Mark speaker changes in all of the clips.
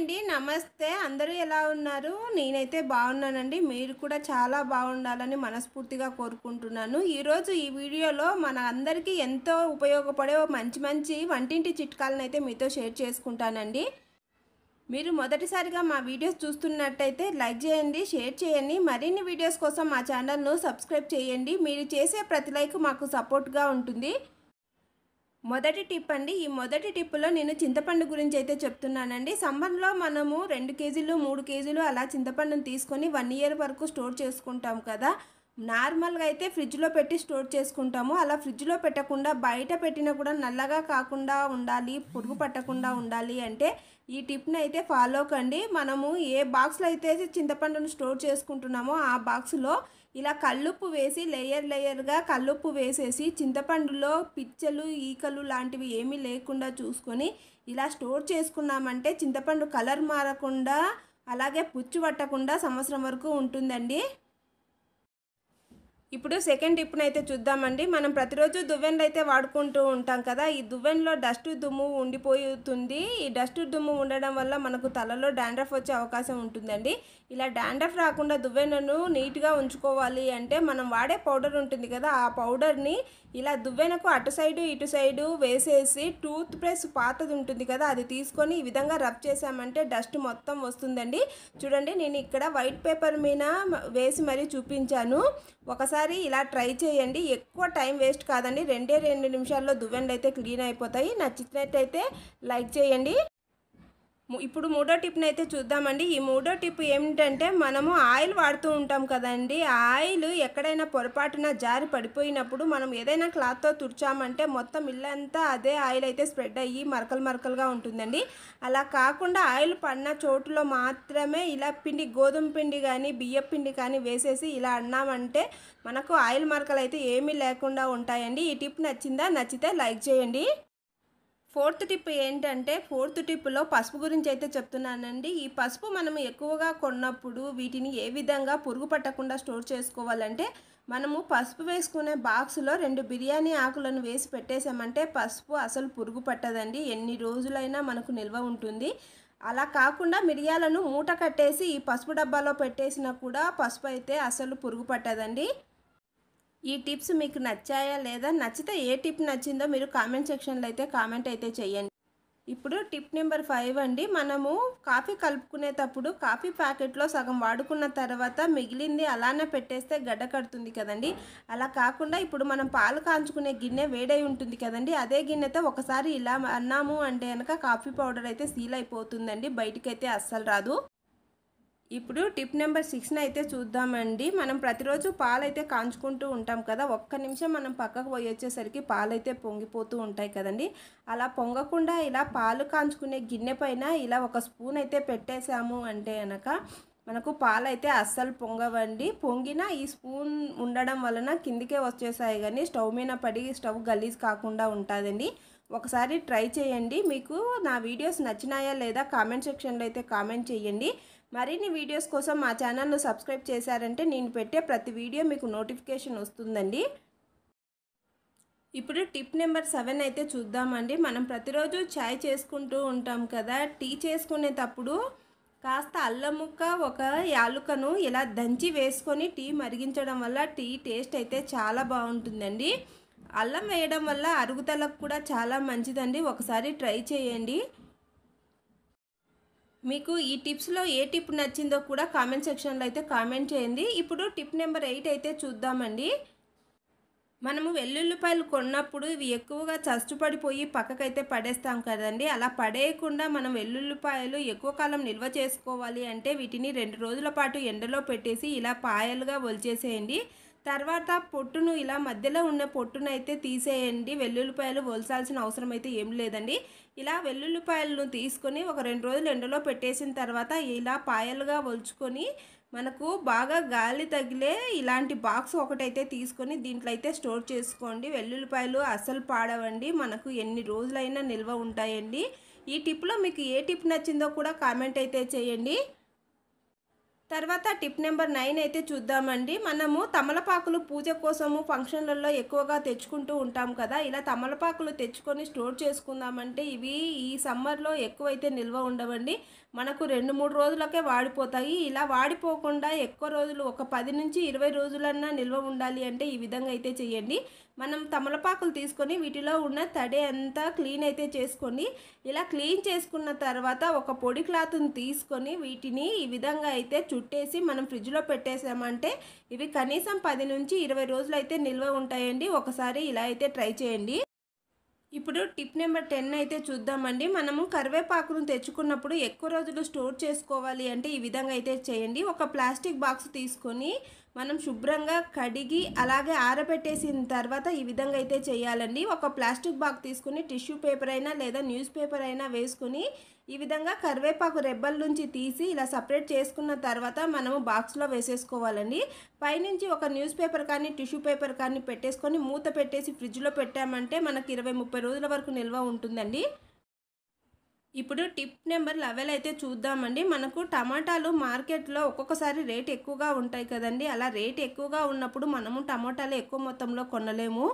Speaker 1: అండి. నమస్తే. అందరూ ఎలా ఉన్నారు? నేనైతే బాగున్నానండి. మీరు కూడా చాలా బాగుండాలని మనస్ఫూర్తిగా కోరుకుంటున్నాను. ఈరోజు ఈ వీడియోలో మన అందరికీ ఎంతో ఉపయోగపడే మంచి మంచి వంటింటి చిట్కాలనైతే మీతో షేర్ చేసుకుంటానండి. మీరు మొదటిసారిగా మా వీడియోస్ చూస్తున్నట్టయితే లైక్ చేయండి, షేర్ చేయండి. మరిన్ని వీడియోస్ కోసం మా ఛానల్ను సబ్స్క్రైబ్ చేయండి. మీరు చేసే ప్రతి లైక్ మాకు సపోర్ట్గా ఉంటుంది. మొదటి టిప్ అండి. ఈ మొదటి టిప్లో నేను చింతపండు గురించి అయితే చెప్తున్నానండి. సమ్మర్లో మనము 2 కేజీలు 3 కేజీలు అలా చింతపండుని తీసుకొని 1 ఇయర్ వరకు స్టోర్ చేసుకుంటాం కదా. నార్మల్గా అయితే ఫ్రిడ్జ్లో పెట్టి స్టోర్ చేసుకుంటాము. అలా ఫ్రిడ్జ్లో పెట్టకుండా బయట పెట్టినా కూడా నల్లగా కాకుండా ఉండాలి, పురుగు పట్టకుండా ఉండాలి అంటే ఈ టిప్ని అయితే ఫాలో కండి. మనము ఏ బాక్స్లో అయితే చింతపండును స్టోర్ చేసుకుంటున్నామో ఆ బాక్స్లో ఇలా కల్లుప్పు వేసి లేయర్గా కల్లుప్పు వేసేసి చింతపండులో పిచ్చలు ఈకలు లాంటివి ఏమీ లేకుండా చూసుకొని ఇలా స్టోర్ చేసుకున్నామంటే చింతపండు కలర్ మారకుండా అలాగే పుచ్చు పట్టకుండా సంవత్సరం వరకు ఉంటుందండి. ఇప్పుడు సెకండ్ టిప్ని అయితే చూద్దామండి. మనం ప్రతిరోజు దువ్వెనలు అయితే వాడుకుంటూ ఉంటాం కదా. ఈ దువ్వెనలో డస్ట్ దుమ్ము ఉండిపోతుంది. ఈ డస్ట్ దుమ్ము ఉండడం వల్ల మనకు తలలో డాండ్రఫ్ వచ్చే అవకాశం ఉంటుందండి. ఇలా డాండ్రఫ్ రాకుండా దువ్వెనను నీట్గా ఉంచుకోవాలి అంటే మనం వాడే పౌడర్ ఉంటుంది కదా, ఆ పౌడర్ని ఇలా దువ్వెనకు అటు సైడు ఇటు సైడు వేసేసి టూత్ బ్రష్ పాతది ఉంటుంది కదా అది తీసుకొని ఈ విధంగా రబ్ చేసామంటే డస్ట్ మొత్తం వస్తుందండి. చూడండి, నేను ఇక్కడ వైట్ పేపర్ మీద వేసి మరీ చూపించాను. ఒకసారి ఇలా ట్రై చేయండి. ఎక్కువ టైం వేస్ట్ కాదండి. 2 నిమిషాల్లో దువ్వెనలు అయితే క్లీన్ అయిపోతాయి. నచ్చినట్టయితే లైక్ చేయండి. ఇప్పుడు మూడో టిప్ని అయితే చూద్దామండి. ఈ మూడో టిప్ ఏమిటంటే మనము ఆయిల్ వాడుతూ ఉంటాం కదండి. ఆ ఆయిల్ ఎక్కడైనా పొరపాటున జారి పడిపోయినప్పుడు మనం ఏదైనా క్లాత్తో తుడిచామంటే మొత్తం ఇల్లంతా అదే ఆయిల్ అయితే స్ప్రెడ్ అయ్యి మరకలుగా ఉంటుందండి. అలా కాకుండా ఆయిల్ పడిన చోటులో మాత్రమే ఇలా పిండి, గోధుమ పిండి కానీ బియ్యం పిండి కానీ వేసేసి ఇలా అన్నామంటే మనకు ఆయిల్ మరకలు అయితే ఏమీ లేకుండా ఉంటాయండి. ఈ టిప్ నచ్చిందా? నచ్చితే లైక్ చేయండి. ఫోర్త్ టిప్ ఏంటంటే ఫోర్త్ టిప్లో పసుపు గురించి అయితే చెప్తున్నానండి. ఈ పసుపు మనం ఎక్కువగా కొన్నప్పుడు వీటిని ఏ విధంగా పురుగు పట్టకుండా స్టోర్ చేసుకోవాలంటే మనము పసుపు వేసుకునే బాక్స్లో 2 బిర్యానీ ఆకులను వేసి పెట్టేసామంటే పసుపు అసలు పురుగు పట్టదండి. ఎన్ని రోజులైనా మనకు నిల్వ ఉంటుంది. అలా కాకుండా మిరియాలను మూట కట్టేసి ఈ పసుపు డబ్బాలో పెట్టేసినా కూడా పసుపు అయితే అసలు పురుగు పట్టదండి. ఈ టిప్స్ మీకు నచ్చాయా లేదా? నచ్చితే ఏ టిప్ నచ్చిందో మీరు కామెంట్ సెక్షన్లో అయితే కామెంట్ అయితే చేయండి. ఇప్పుడు టిప్ నెంబర్ 5 అండి. మనము కాఫీ కలుపుకునేటప్పుడు కాఫీ ప్యాకెట్లో సగం వాడుకున్న తర్వాత మిగిలింది అలానే పెట్టేస్తే గడ్డ కడుతుంది కదండి. అలా కాకుండా ఇప్పుడు మనం పాలు కాంచుకునే గిన్నె వేడై ఉంటుంది కదండి. అదే గిన్నెతో ఒకసారి ఇలా అన్నాము అంటే కనుక కాఫీ పౌడర్ అయితే సీల్ అయిపోతుందండి. బయటికైతే అస్సలు రాదు. ఇప్పుడు టిప్ నెంబర్ 6ని అయితే చూద్దామండి. మనం ప్రతిరోజు పాలైతే కాంచుకుంటూ ఉంటాం కదా. ఒక్క నిమిషం మనం పక్కకు పోయి వచ్చేసరికి పాలైతే పొంగిపోతూ ఉంటాయి కదండి. అలా పొంగకుండా ఇలా పాలు కాంచుకునే గిన్నె పైన ఇలా ఒక స్పూన్ అయితే పెట్టేసాము అంటే కనుక మనకు పాలైతే అస్సలు పొంగవండి. పొంగినా ఈ స్పూన్ ఉండడం వలన కిందికే వచ్చేసాయి కానీ స్టవ్ మీద పడి స్టవ్ గలీజ్ కాకుండా ఉంటుందండి. ఒకసారి ట్రై చేయండి. మీకు నా వీడియోస్ నచ్చినాయా లేదా కామెంట్ సెక్షన్లో అయితే కామెంట్ చేయండి. మరిన్ని వీడియోస్ కోసం మా ఛానల్ను సబ్స్క్రైబ్ చేశారంటే నేను పెట్టే ప్రతి వీడియో మీకు నోటిఫికేషన్ వస్తుందండి. ఇప్పుడు టిప్ నెంబర్ 7 అయితే చూద్దామండి. మనం ప్రతిరోజు చాయ్ చేసుకుంటూ ఉంటాం కదా. టీ చేసుకునేటప్పుడు కాస్త అల్లం ముక్క, ఒక యాలుకను ఇలా దంచి వేసుకొని టీ మరిగించడం వల్ల టీ టేస్ట్ అయితే చాలా బాగుంటుందండి. అల్లం వేయడం వల్ల అరుగుదలకు కూడా చాలా మంచిదండి. ఒకసారి ట్రై చేయండి. మీకు ఈ టిప్స్లో ఏ టిప్ నచ్చిందో కూడా కామెంట్ సెక్షన్లో అయితే కామెంట్ చేయండి. ఇప్పుడు టిప్ నెంబర్ 8 అయితే చూద్దామండి. మనము వెల్లుల్లిపాయలు కొన్నప్పుడు ఇవి ఎక్కువగా చచ్చుపడిపోయి పక్కకైతే పడేస్తాం కదండి. అలా పడేయకుండా మనం వెల్లుల్లిపాయలు ఎక్కువ కాలం నిల్వ చేసుకోవాలి అంటే వీటిని 2 రోజుల పాటు ఎండలో పెట్టేసి ఇలా పాయలుగా ఒలిచేసేయండి. తర్వాత పొట్టును ఇలా మధ్యలో ఉన్న పొట్టును అయితే తీసేయండి. వెల్లుల్లిపాయలు ఒలసాల్సిన అవసరం అయితే ఏం లేదండి. ఇలా వెల్లుల్లిపాయలను తీసుకొని ఒక 2 రోజులు ఎండలో పెట్టేసిన తర్వాత ఇలా పాయలుగా ఒలుచుకొని మనకు బాగా గాలి తగిలే ఇలాంటి బాక్స్ ఒకటైతే తీసుకొని దీంట్లో అయితే స్టోర్ చేసుకోండి. వెల్లుల్లిపాయలు అస్సలు పాడవండి. మనకు ఎన్ని రోజులైనా నిల్వ ఉంటాయండి. ఈ టిప్లో మీకు ఏ టిప్ నచ్చిందో కూడా కామెంట్ అయితే చేయండి. తర్వాత టిప్ నెంబర్ 9 అయితే చూద్దామండి. మనము తమలపాకులు పూజ కోసము ఫంక్షన్‌లలో ఎక్కువగా తెచ్చుకుంటూ ఉంటాం కదా! ఇలా తమలపాకులు తెచ్చుకొని స్టోర్ చేసుకుందామంటే ఇవి ఈ సమ్మర్‌లో ఎక్కువైతే నిల్వ ఉండవండి. మనకు 2, 3 రోజులకే వాడిపోతాయి. ఇలా వాడిపోకుండా ఎక్కువ రోజులు ఒక 10-20 రోజులన్నా నిల్వ ఉండాలి అంటే ఈ విధంగా అయితే చేయండి. మనం తమలపాకులు తీసుకొని వీటిలో ఉన్న తడి అంతా క్లీన్ అయితే చేసుకోండి. ఇలా క్లీన్ చేసుకున్న తర్వాత ఒక పొడి క్లాత్‌ని తీసుకొని వీటిని ఈ విధంగా అయితే చుట్టేసి మనం ఫ్రిడ్జ్‌లో పెట్టేసామంటే ఇవి కనీసం 10-20 రోజులైతే నిల్వ ఉంటాయండి. ఒకసారి ఇలా అయితే ట్రై చేయండి. ఇప్పుడు టిప్ నెంబర్ 10 అయితే చూద్దామండి. మనము కరివేపాకును తెచ్చుకున్నప్పుడు ఎక్కువ రోజులు స్టోర్ చేసుకోవాలి అంటే ఈ విధంగా అయితే చేయండి. ఒక ప్లాస్టిక్ బాక్స్ తీసుకొని మనం శుభ్రంగా కడిగి అలాగే ఆరబెట్టేసిన తర్వాత ఈ విధంగా అయితే చేయాలండి. ఒక ప్లాస్టిక్ బాక్స్ తీసుకొని టిష్యూ పేపర్ అయినా లేదా న్యూస్ పేపర్ అయినా వేసుకొని ఈ విధంగా కరివేపాకు రెబ్బల నుంచి తీసి ఇలా సపరేట్ చేసుకున్న తర్వాత మనము బాక్స్లో వేసేసుకోవాలండి. పైనుంచి ఒక న్యూస్ పేపర్ కానీ టిష్యూ పేపర్ కానీ పెట్టేసుకొని మూత పెట్టేసి ఫ్రిడ్జ్లో పెట్టామంటే మనకి 20-30 రోజుల వరకు నిల్వ ఉంటుందండి. ఇప్పుడు టిప్ నెంబర్ 11 అయితే చూద్దామండి. మనకు టమాటాలు మార్కెట్లో ఒక్కొక్కసారి రేట్ ఎక్కువగా ఉంటాయి కదండి. అలా రేట్ ఎక్కువగా ఉన్నప్పుడు మనము టమాటాలు ఎక్కువ మొత్తంలో కొనలేము.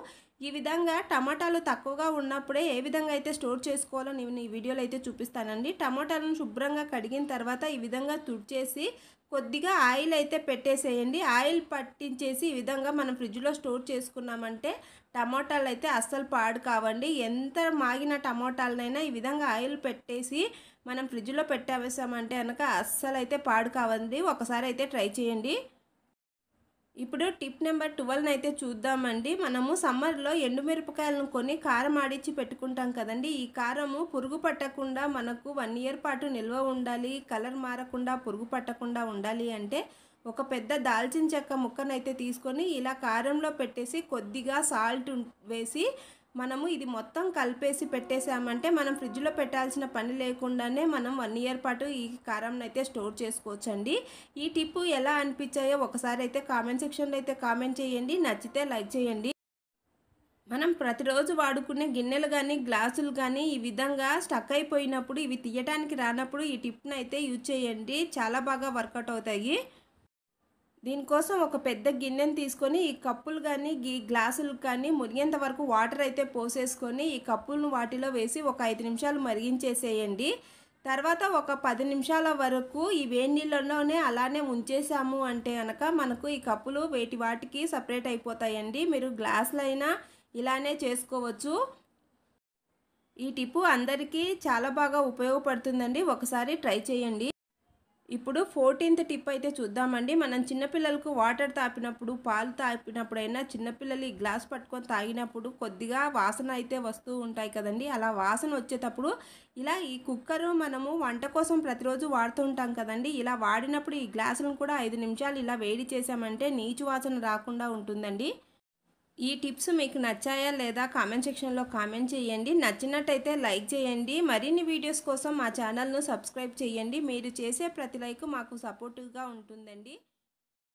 Speaker 1: ఈ విధంగా టమాటాలు తక్కువగా ఉన్నప్పుడే ఏ విధంగా అయితే స్టోర్ చేసుకోవాలో నేను ఈ వీడియోలో అయితే చూపిస్తానండి. టమాటాలను శుభ్రంగా కడిగిన తర్వాత ఈ విధంగా తుడిచేసి కొద్దిగా ఆయిల్ అయితే పెట్టేసేయండి. ఆయిల్ పట్టించేసి ఈ విధంగా మనం ఫ్రిడ్జ్లో స్టోర్ చేసుకున్నామంటే టమాటాలు అయితే అస్సలు పాడు కావండి. ఎంత మాగిన టమాటాలనైనా ఈ విధంగా ఆయిల్ పెట్టేసి మనం ఫ్రిడ్జ్లో పెట్టేసామంటే కనుక అస్సలు అయితే పాడు కావండి. ఒకసారి అయితే ట్రై చేయండి. ఇప్పుడు టిప్ నెంబర్ 12 అయితే చూద్దామండి. మనము సమ్మర్లో ఎండుమిరపకాయలను కొని కారం ఆడించి పెట్టుకుంటాం కదండి. ఈ కారము పురుగు పట్టకుండా మనకు 1 ఇయర్ పాటు నిల్వ ఉండాలి, కలర్ మారకుండా పురుగు పట్టకుండా ఉండాలి అంటే ఒక పెద్ద దాల్చిన చెక్క ముక్కనైతే తీసుకొని ఇలా కారంలో పెట్టేసి కొద్దిగా సాల్ట్ వేసి మనము ఇది మొత్తం కలిపేసి పెట్టేసామంటే మనం ఫ్రిడ్జ్లో పెట్టాల్సిన పని లేకుండానే మనం 1 ఇయర్ పాటు ఈ కారంని అయితే స్టోర్ చేసుకోవచ్చండి. ఈ టిప్ ఎలా అనిపించాయో ఒకసారి అయితే కామెంట్ సెక్షన్లో అయితే కామెంట్ చేయండి. నచ్చితే లైక్ చేయండి. మనం ప్రతిరోజు వాడుకునే గిన్నెలు కానీ గ్లాసులు కానీ ఈ విధంగా స్టక్ అయిపోయినప్పుడు ఇవి తీయటానికి రానప్పుడు ఈ టిప్ని అయితే యూజ్ చేయండి. చాలా బాగా వర్కౌట్ అవుతాయి. దీనికోసం ఒక పెద్ద గిన్నెని తీసుకొని ఈ కప్పులు కానీ ఈ గ్లాసులు కానీ మునిగేంత వరకు వాటర్ అయితే పోసేసుకొని ఈ కప్పులను వాటిలో వేసి ఒక 5 నిమిషాలు మరిగించేసేయండి. తర్వాత ఒక 10 నిమిషాల వరకు ఈ వేడి నీళ్ళలోనే అలానే ఉంచేసాము అంటే కనుక మనకు ఈ కప్పులు వాటికి సపరేట్ అయిపోతాయండి. మీరు గ్లాసులైనా ఇలానే చేసుకోవచ్చు. ఈ టిప్పు అందరికీ చాలా బాగా ఉపయోగపడుతుందండి. ఒకసారి ట్రై చేయండి. ఇప్పుడు 14th టిప్ అయితే చూద్దామండి. మనం చిన్నపిల్లలకు వాటర్ తాపినప్పుడు పాలు తాపినప్పుడైనా చిన్నపిల్లలు ఈ గ్లాస్ పట్టుకొని తాగినప్పుడు కొద్దిగా వాసన అయితే వస్తూ ఉంటాయి కదండి. అలా వాసన వచ్చేటప్పుడు ఇలా ఈ కుక్కరు మనము వంట కోసం ప్రతిరోజు వాడుతూ ఉంటాం కదండి. ఇలా వాడినప్పుడు ఈ గ్లాసులను కూడా 5 నిమిషాలు ఇలా వేడి చేసామంటే నీచు వాసన రాకుండా ఉంటుందండి. ఈ టిప్స్ మీకు నచ్చాయా లేదా కామెంట్ సెక్షన్లో కామెంట్ చేయండి. నచ్చినట్టయితే లైక్ చేయండి. మరిన్ని వీడియోస్ కోసం మా ఛానల్ను సబ్స్క్రైబ్ చేయండి. మీరు చేసే ప్రతి లైక్ మాకు సపోర్టివ్గా ఉంటుందండి.